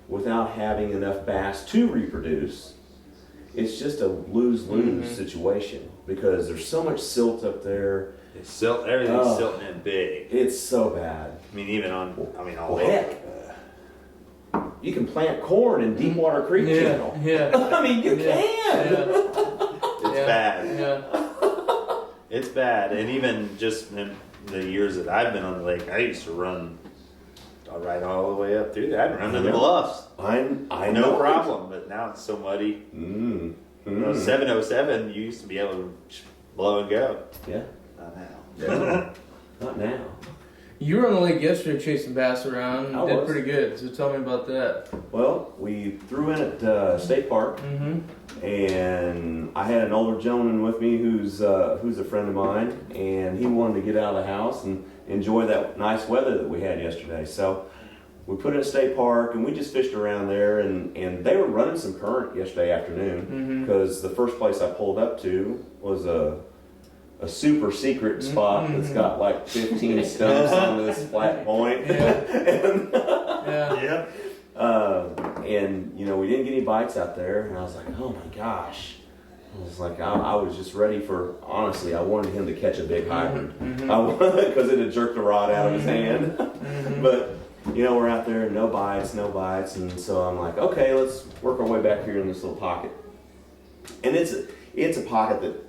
without having enough bass to reproduce, it's just a lose-lose situation because there's so much silt up there. It's silt, everything's silting in big. It's so bad. I mean, even on Well, heck, you can plant corn in Deepwater Creek Channel. Yeah. I mean, you can. it's bad. Yeah. It's bad. And even just in the years that I've been on the lake, I used to run right all the way up through there. I'd run to the bluffs. I No know. problem. But now it's so muddy. You know, 707, you used to be able to blow and go. Yeah. Not now. Not now. You were on the lake yesterday chasing bass around and I did was. pretty good. So tell me about that. Well, we threw in at State Park, and I had an older gentleman with me who's a friend of mine, and he wanted to get out of the house and enjoy that nice weather that we had yesterday. So we put it at State Park, and we just fished around there, and they were running some current yesterday afternoon because the first place I pulled up to was a super secret spot that's got like 15 stumps on this flat point. Yeah. And you know, we didn't get any bites out there, and I was like, oh my gosh. I was like, I was just ready for, honestly, I wanted him to catch a big hybrid. Because it had jerked the rod out of his hand. But, you know, we're out there, no bites, and so I'm like, okay, let's work our way back here in this little pocket. And it's a pocket that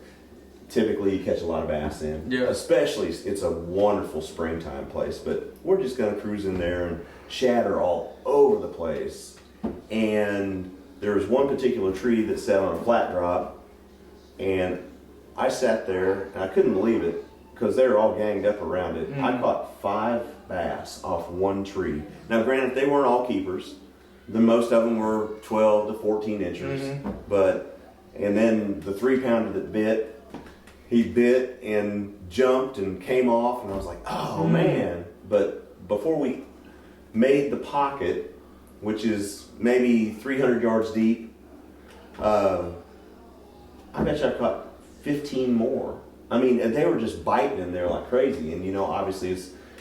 typically you catch a lot of bass in. Yeah. Especially, it's a wonderful springtime place, but we're just going to cruise in there, and shad are all over the place. And there was one particular tree that sat on a flat drop, and I sat there, and I couldn't believe it, because they were all ganged up around it. I caught 5 bass off one tree. Now, granted, they weren't all keepers. Most of them were 12 to 14 inches. And then the 3-pounder that bit, he bit and jumped and came off, and I was like, oh man. But before we made the pocket, which is maybe 300 yards deep, I bet you I caught 15 more. I mean, they were just biting in there like crazy. And you know, obviously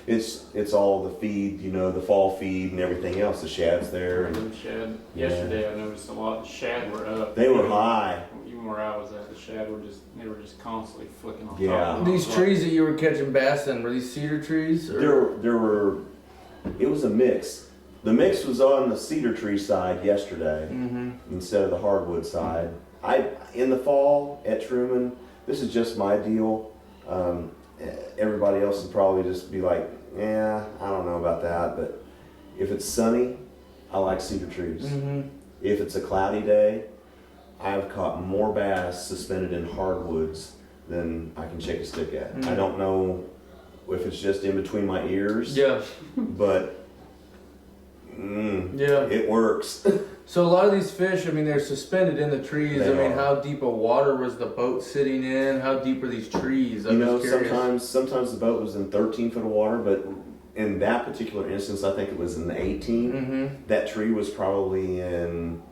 it's all the feed, you know, the fall feed and everything else. The shad's there. And Shad. Yesterday I noticed a lot of shad were up. they were high. Even where I was at, the shad were just constantly flicking on Yeah. top of them. These trees that you were catching bass in, were these cedar trees? Or? There were. It was a mix. The mix was on the cedar tree side yesterday instead of the hardwood side. In the fall at Truman, this is just my deal. Everybody else would probably just be like, yeah, I don't know about that. But if it's sunny, I like cedar trees. If it's a cloudy day, I've caught more bass suspended in hardwoods than I can shake a stick at. I don't know if it's just in between my ears. Yeah. But it works. So a lot of these fish, I mean, they're suspended in the trees. They I mean, are. how deep of water was the boat sitting in? How deep are these trees? You know, sometimes the boat was in 13 foot of water, but in that particular instance, I think it was in 18. That tree was probably in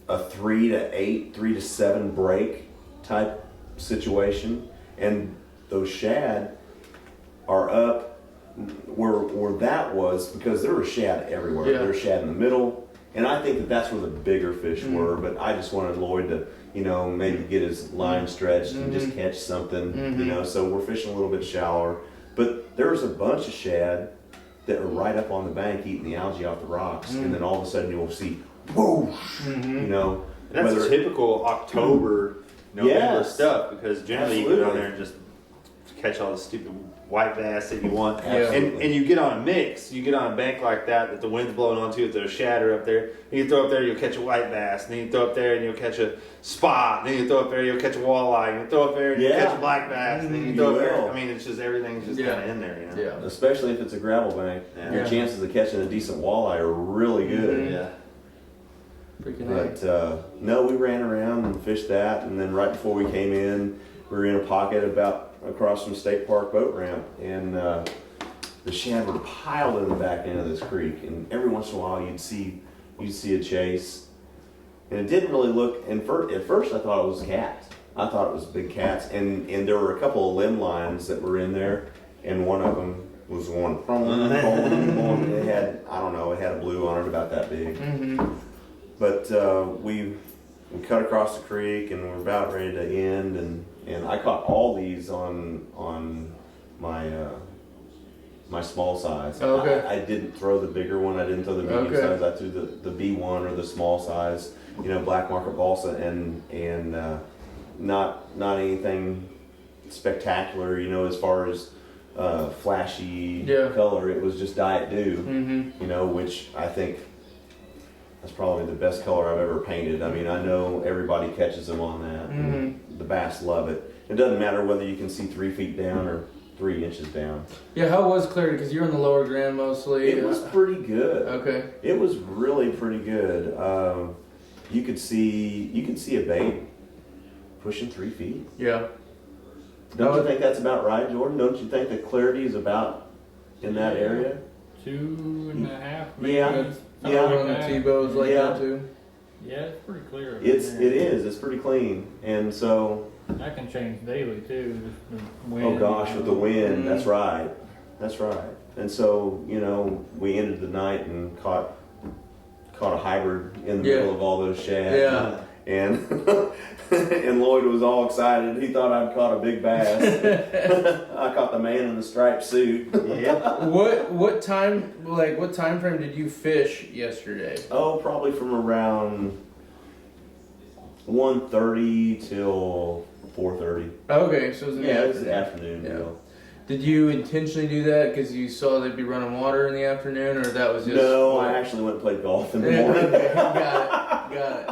a 3 to 8, 3 to 7 break type situation, and those shad are up where that was, because there was shad everywhere. Yeah. There was shad in the middle, and I think that's where the bigger fish were. But I just wanted Lloyd to, you know, maybe get his line stretched and just catch something, you know. So we're fishing a little bit shallower, but there was a bunch of shad that were right up on the bank eating the algae off the rocks, and then all of a sudden you'll see, whoosh, you know. And that's typical October, November Yes. stuff, because generally you go down there and just catch all the stupid white bass that you want. Absolutely. And you get on a mix, you get on a bank like that the wind's blowing onto, if there's shatter up there, and you throw up there, you'll catch a white bass, and then you throw up there and you'll catch a spot, and then you throw up there, you'll catch a walleye, and you throw up there and you'll catch a black bass, and then you throw up there. will. I mean, it's just everything's just kind of in there, you know? Yeah. Especially if it's a gravel bank, your chances of catching a decent walleye are really good. Yeah. Freaking But no, we ran around and fished that, and then right before we came in, we were in a pocket about across from State Park boat ramp, and the shad were piled in the back end of this creek, and every once in a while you'd see a chase, and it didn't really look. And at first I thought it was cats. I thought it was big cats, and there were a couple of limb lines that were in there, and one of them was going. It had, I don't know, it had a blue on it about that big. But we cut across the creek, and we're about ready to end, and I caught all these on my my small size. Oh, okay. I didn't throw the bigger one. I didn't throw the medium Okay. size. I threw the B1 or the small size, you know, black market balsa, and not anything spectacular, you know, as far as flashy color. It was just Diet Dew, you know, which I think that's probably the best color I've ever painted. I mean, I know everybody catches them on that. And the bass love it. It doesn't matter whether you can see 3 feet down or 3 inches down. Yeah, how was clarity? Because you're in the lower grand mostly. It was pretty good. Okay. It was really pretty good. You could see a bait pushing 3 feet. Yeah. Don't you think that's about right, Jordan? Don't you think the clarity is about in that area? 2.5, maybe. Yeah. Something Yeah. like On the that. T-bows like Yeah. that too. Yeah, it's pretty clear. It is. It's pretty clean, and so. That can change daily too. Just the wind, Oh gosh, with the wind. Mm. That's right. That's right. And so we ended the night and caught a hybrid in the Yeah. middle of all those shads. Yeah. And and Lloyd was all excited. He thought I'd caught a big bass. I caught the man in the striped suit. Yeah. What time frame did you fish yesterday? Oh, probably from around 1:30 till 4:30. Okay, so it was in the Yeah, it was afternoon. the afternoon Yeah. deal. Did you intentionally do that because you saw they'd be running water in the afternoon, or that was just? No, I actually went and played golf in the Yeah, morning. okay, got it.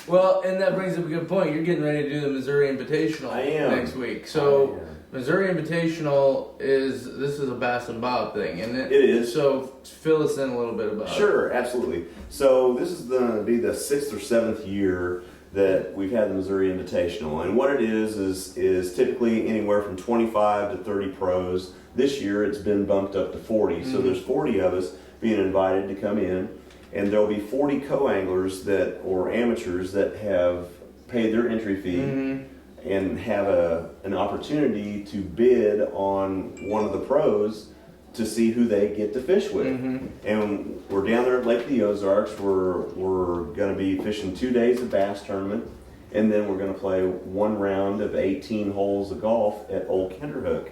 Well, and that brings up a good point. You're getting ready to do the Missouri Invitational I am. next week. So I am. Missouri Invitational is a Bass and Bob thing, isn't it? It is. So fill us in a little bit about it. Sure, absolutely. So this is going to be the 6th or 7th year that we've had the Missouri Invitational, and what it is typically anywhere from 25 to 30 pros. This year it's been bumped up to 40, so there's 40 of us being invited to come in, and there'll be 40 co-anglers or amateurs that have paid their entry fee and have an opportunity to bid on one of the pros to see who they get to fish with. And we're down there at Lake of the Ozarks. We're going to be fishing 2 days of bass tournament, and then we're going to play one round of 18 holes of golf at Old Kinderhook.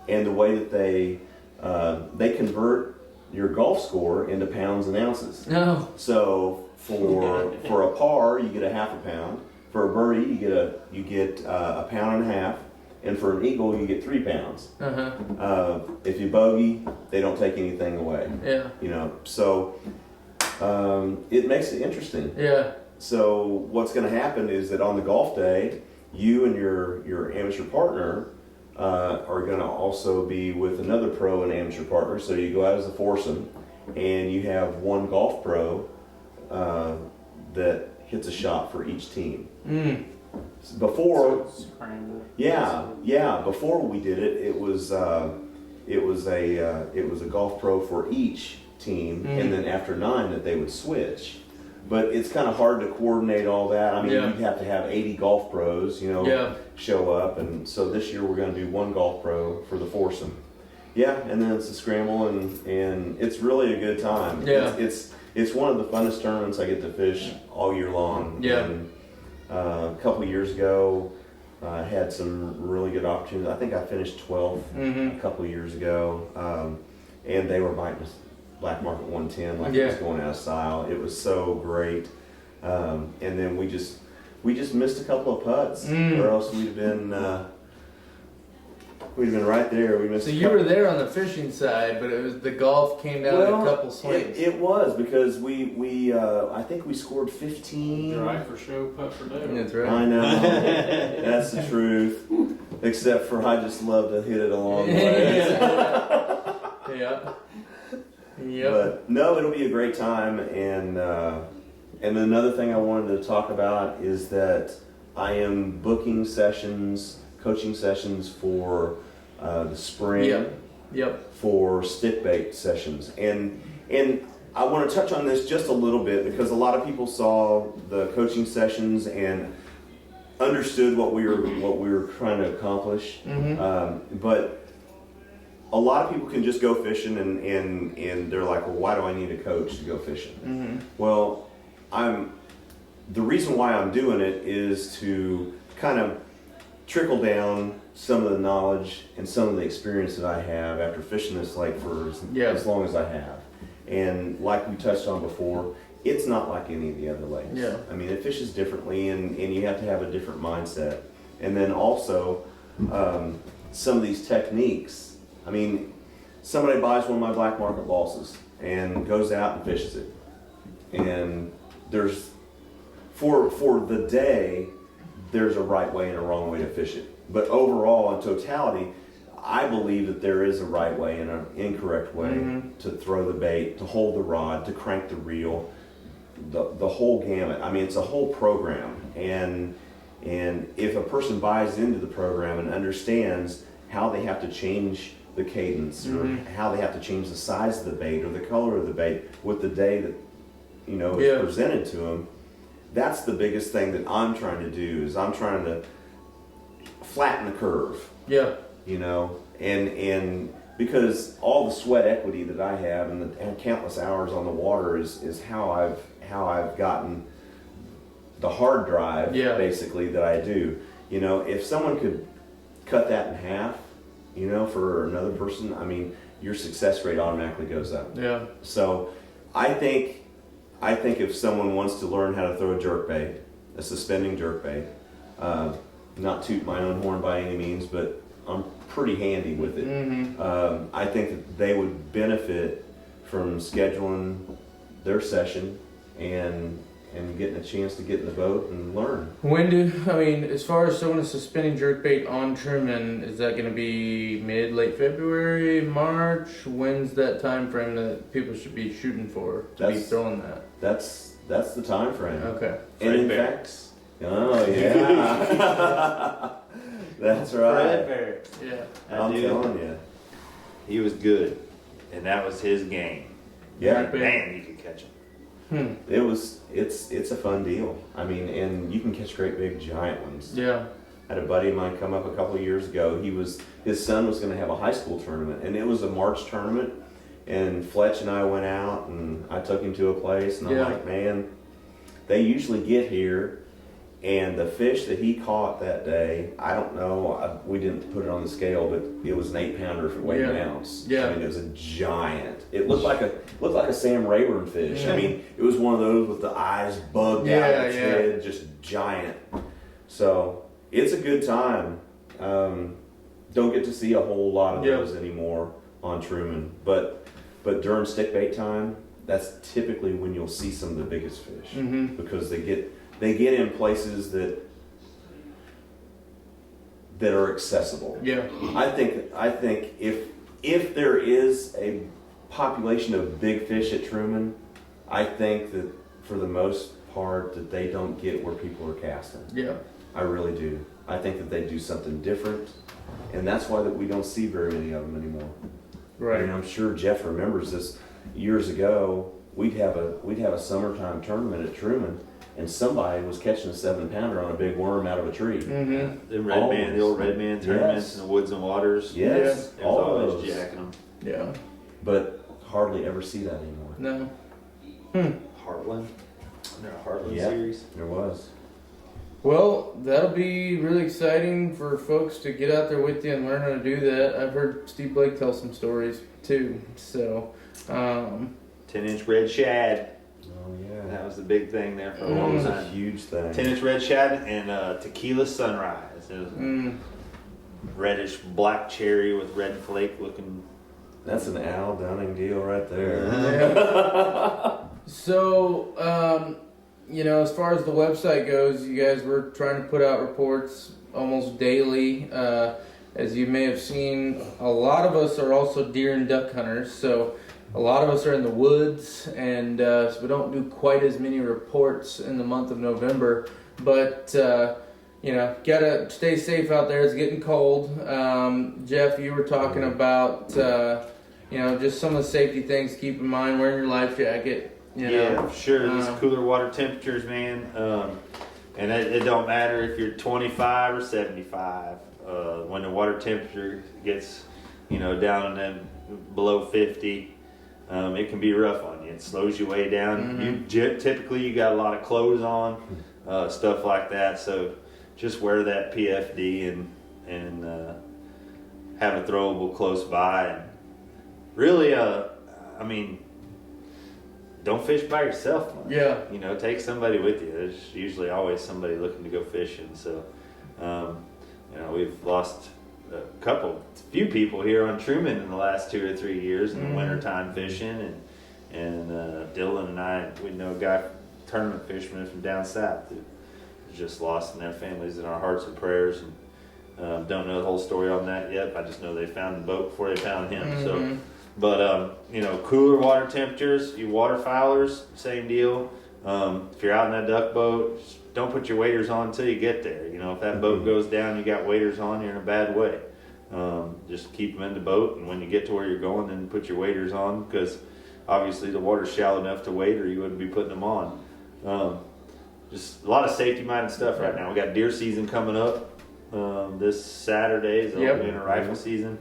And the way that they convert your golf score into pounds and ounces. No. So for a par, you get a half a pound. For a birdie, you get a pound and a half. And for an eagle, you get 3 pounds. If you bogey, they don't take anything away. Yeah. So it makes it interesting. Yeah. So what's going to happen is that on the golf day, you and your amateur partner are going to also be with another pro and amateur partner. So you go out as a foursome, and you have one golf pro that hits a shot for each team. Before, before we did it, it was a golf pro for each team, and then after 9 that they would switch. But it's kind of hard to coordinate all that. I mean, Yeah. you'd have to have 80 golf pros, show up, and so this year we're going to do one golf pro for the foursome. Yeah, and then it's a scramble, and it's really a good time. Yeah. It's one of the funnest tournaments I get to fish all year long. Yeah. And, a couple of years ago, I had some really good opportunities. I think I finished 12th a couple of years ago, and they were biting us black market 110 like it was going out of style. It was so great, and then we just missed a couple of putts, or else we'd have been right there. We missed. So a you couple. were there on the fishing side, but it was the golf came down to a couple swings. It was because we I think we scored 15. Drive for show, putt for day. That's right. I know. That's the truth. Except for I just love to hit it a long way. Yeah. But no, it'll be a great time. And another thing I wanted to talk about is that I am booking sessions, coaching sessions for the spring. Yep. For stick bait sessions. And I want to touch on this just a little bit because a lot of people saw the coaching sessions and understood what we were trying to accomplish. But a lot of people can just go fishing and they're like, well, why do I need a coach to go fishing? Well, the reason why I'm doing it is to kind of trickle down some of the knowledge and some of the experience that I have after fishing this lake for as long as I have. And like we touched on before, it's not like any of the other lakes. Yeah. I mean, it fishes differently, and you have to have a different mindset. And then also, some of these techniques. I mean, somebody buys one of my black market losses and goes out and fishes it. And there's, for the day, there's a right way and a wrong way to fish it. But overall, in totality, I believe that there is a right way and an incorrect way to throw the bait, to hold the rod, to crank the reel, the whole gamut. I mean, it's a whole program, and if a person buys into the program and understands how they have to change the cadence or how they have to change the size of the bait or the color of the bait with the day that is presented to them, that's the biggest thing that I'm trying to do. Is I'm trying to flatten the curve. Yeah. And because all the sweat equity that I have and countless hours on the water is how I've gotten the hard drive basically that I do. If someone could cut that in half, for another person, I mean, your success rate automatically goes up. Yeah. So I think if someone wants to learn how to throw a jerkbait, a suspending jerkbait, not toot my own horn by any means, but I'm pretty handy with it. I think that they would benefit from scheduling their session and getting a chance to get in the boat and learn. As far as throwing a suspending jerkbait on Truman, is that going to be late February, March? When's that time frame that people should be shooting for to be throwing that? That's the time frame. Okay. And in fact, yeah, that's right. Fred Yeah. I'm telling you, he was good, and that was his game. yeah. Man, you could catch him. It's a fun deal. I mean, and you can catch great big giant ones. Yeah. I had a buddy of mine come up a couple of years ago. His son was going to have a high school tournament, and it was a March tournament. And Fletch and I went out, and I took him to a place, and I'm like, man, they usually get here, and the fish that he caught that day, I don't know, we didn't put it on the scale, but it was an 8-pounder if it weighed an ounce. Yeah. I mean, it was a giant. It looked like a Sam Rayburn fish. I mean, it was one of those with the eyes bugged out of its head, just giant. So it's a good time. Don't get to see a whole lot of those anymore on Truman, but during stickbait time, that's typically when you'll see some of the biggest fish because they get in places that are accessible. Yeah. I think if there is a population of big fish at Truman, I think that for the most part that they don't get where people are casting. Yeah. I really do. I think that they do something different, and that's why that we don't see very many of them anymore. Right. I mean, I'm sure Jeff remembers this. Years ago, we'd have a summertime tournament at Truman, and somebody was catching a 7-pounder on a big worm out of a tree. The old red man tournaments in the woods and waters. Yes, There's all always those. jacking them. Yeah. But hardly ever see that anymore. No. Heartland. There a Heartland Yep. series. There was. Well, that'll be really exciting for folks to get out there with you and learn how to do that. I've heard Steve Blake tell some stories too. So, 10-inch red shad. Oh yeah. That was the big thing there for a That long was a time. huge thing. 10-inch red shad and tequila sunrise. It was reddish black cherry with red flake looking. That's an Al Dunning deal right there. So, as far as the website goes, you guys were trying to put out reports almost daily. As you may have seen, a lot of us are also deer and duck hunters, so a lot of us are in the woods, and so we don't do quite as many reports in the month of November. But gotta stay safe out there. It's getting cold. Jeff, you were talking about just some of the safety things to keep in mind. Wearing your life jacket. Yeah, sure. These cooler water temperatures, man, and it don't matter if you're 25 or 75. When the water temperature gets, down in them below 50, it can be rough on you. It slows you way down. Typically you got a lot of clothes on, stuff like that. So just wear that PFD and have a throwable close by. And really, don't fish by yourself much. Yeah. Take somebody with you. There's usually always somebody looking to go fishing. So, we've lost a few people here on Truman in the last 2 or 3 years in the wintertime fishing. And Dylan and I, we know a guy, tournament fisherman from down south, who was just lost, and their families in our hearts and prayers. Don't know the whole story on that yet. I just know they found the boat before they found him. Mm-hmm. So, but you know, cooler water temperatures. You waterfowlers, same deal. If you're out in that duck boat, just don't put your waders on until you get there. You know, if that boat goes down, you got waders on, you're in a bad way. Just keep them in the boat, and when you get to where you're going, then put your waders on, because obviously the water's shallow enough to wade, or you wouldn't be putting them on. Just a lot of safety-minded stuff right now. We got deer season coming up. This Saturday is the winter rifle season.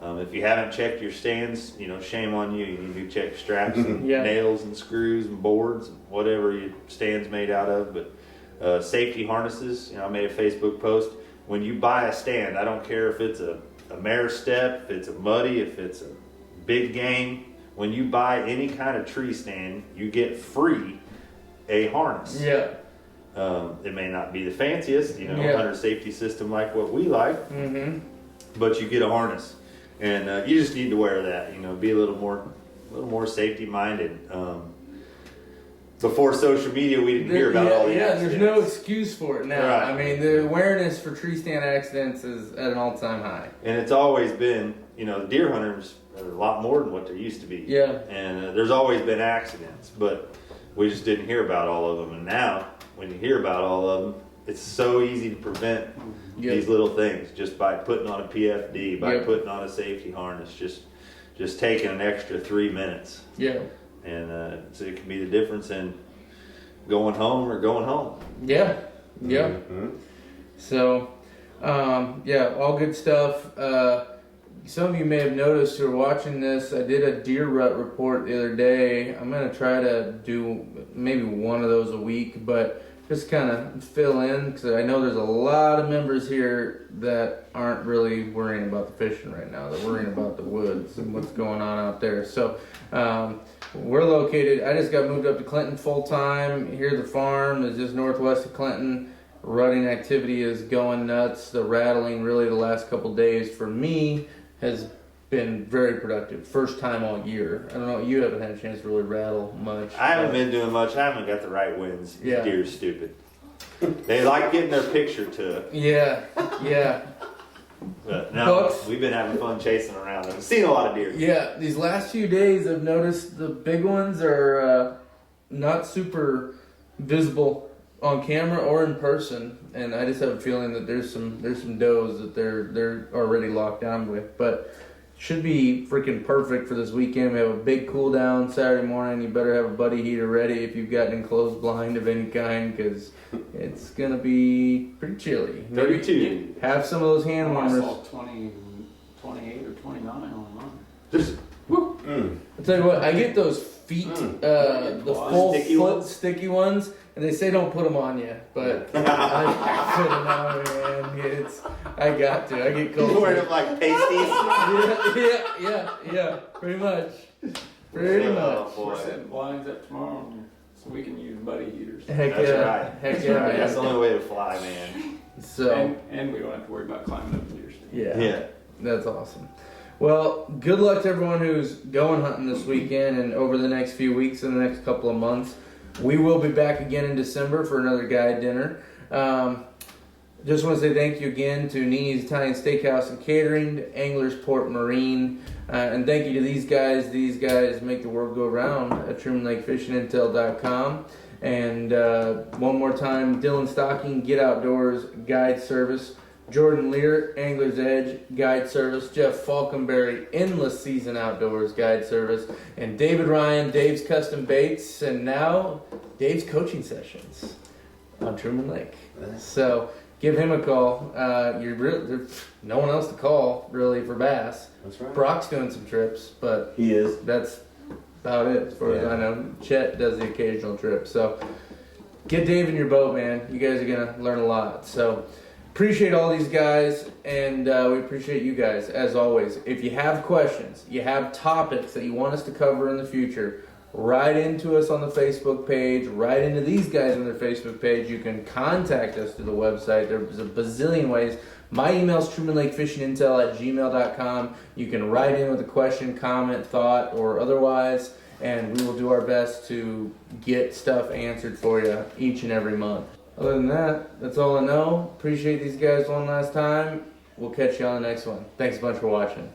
If you haven't checked your stands, you know, shame on you. You need to check straps and nails and screws and boards and whatever your stand's made out of. But safety harnesses, you know, I made a Facebook post. When you buy a stand, I don't care if it's a mare step, if it's a muddy, if it's a big game. When you buy any kind of tree stand, you get free a harness. Yeah. It may not be the fanciest, you know, hunter safety system like what we like, but you get a harness, and you just need to wear that. You know, be a little more safety minded. Before social media, we didn't hear about all the accidents. There's no excuse for it now. Right. I mean, the awareness for tree stand accidents is at an all-time high. And it's always been, you know, deer hunters are a lot more than what there used to be. Yeah. And there's always been accidents, but we just didn't hear about all of them. And now, when you hear about all of them, it's so easy to prevent these little things just by putting on a PFD, by putting on a safety harness, just taking an extra 3 minutes. Yeah. And so it can be the difference in going home or going home. Yeah. Yeah. So, all good stuff. Some of you may have noticed who are watching this, I did a deer rut report the other day. I'm going to try to do maybe one of those a week, but just kind of fill in, because I know there's a lot of members here that aren't really worrying about the fishing right now. They're worrying about the woods and what's going on out there. So we're located, I just got moved up to Clinton full time. Here the farm is just northwest of Clinton. Rutting activity is going nuts. The rattling really the last couple days for me has been very productive. First time all year. I don't know, you haven't had a chance to really rattle much. I haven't been doing much. I haven't got the right winds. Yeah. Deer's stupid. They like getting their picture took. Yeah. But no, Bucks. we've been having fun chasing around them. Seen a lot of deer. Yeah, these last few days I've noticed the big ones are not super visible on camera or in person, and I just have a feeling that there's some does that they're already locked down with, but should be freaking perfect for this weekend. We have a big cool down Saturday morning. You better have a buddy heater ready if you've got an enclosed blind of any kind, because it's gonna be pretty chilly. 32. Have some of those hand I warmers. saw 28 or 29 online. Just I'll tell you what, I get those feet, the full Sticky foot ones? sticky ones, and they say don't put them on you, but I put them on, man. I got to. I get cold. wearing them like pasties. Yeah, pretty much. Pretty Oh, much. boy. We're setting blinds up tomorrow, so we can use buddy heaters. Heck That's yeah. right. Heck That's yeah, right. man. That's the only way to fly, man. So, And we don't have to worry about climbing up deer stand. yeah, that's awesome. Well, good luck to everyone who's going hunting this weekend and over the next few weeks and the next couple of months. We will be back again in December for another guide dinner. Just want to say thank you again to Nini's Italian Steakhouse and Catering, to Anglers Port Marine, and thank you to these guys. These guys make the world go round at TrumanLakeFishingIntel.com. And one more time, Dylan Stocking, Get Outdoors Guide Service, Jordan Lear, Angler's Edge Guide Service, Jeff Falconberry, Endless Season Outdoors Guide Service, and David Ryan, Dave's Custom Baits, and now Dave's Coaching Sessions on Truman Lake. So give him a call. There's no one else to call really for bass. That's right. Brock's doing some trips, but He is. that's about it as far as I know. Chet does the occasional trip. So get Dave in your boat, man. You guys are going to learn a lot. So appreciate all these guys, and we appreciate you guys as always. If you have questions, you have topics that you want us to cover in the future, write into us on the Facebook page, write into these guys on their Facebook page. You can contact us through the website. There's a bazillion ways. My email is trumanlakefishingintel@gmail.com. You can write in with a question, comment, thought, or otherwise, and we will do our best to get stuff answered for you each and every month. Other than that, that's all I know. Appreciate these guys one last time. We'll catch you on the next one. Thanks a bunch for watching.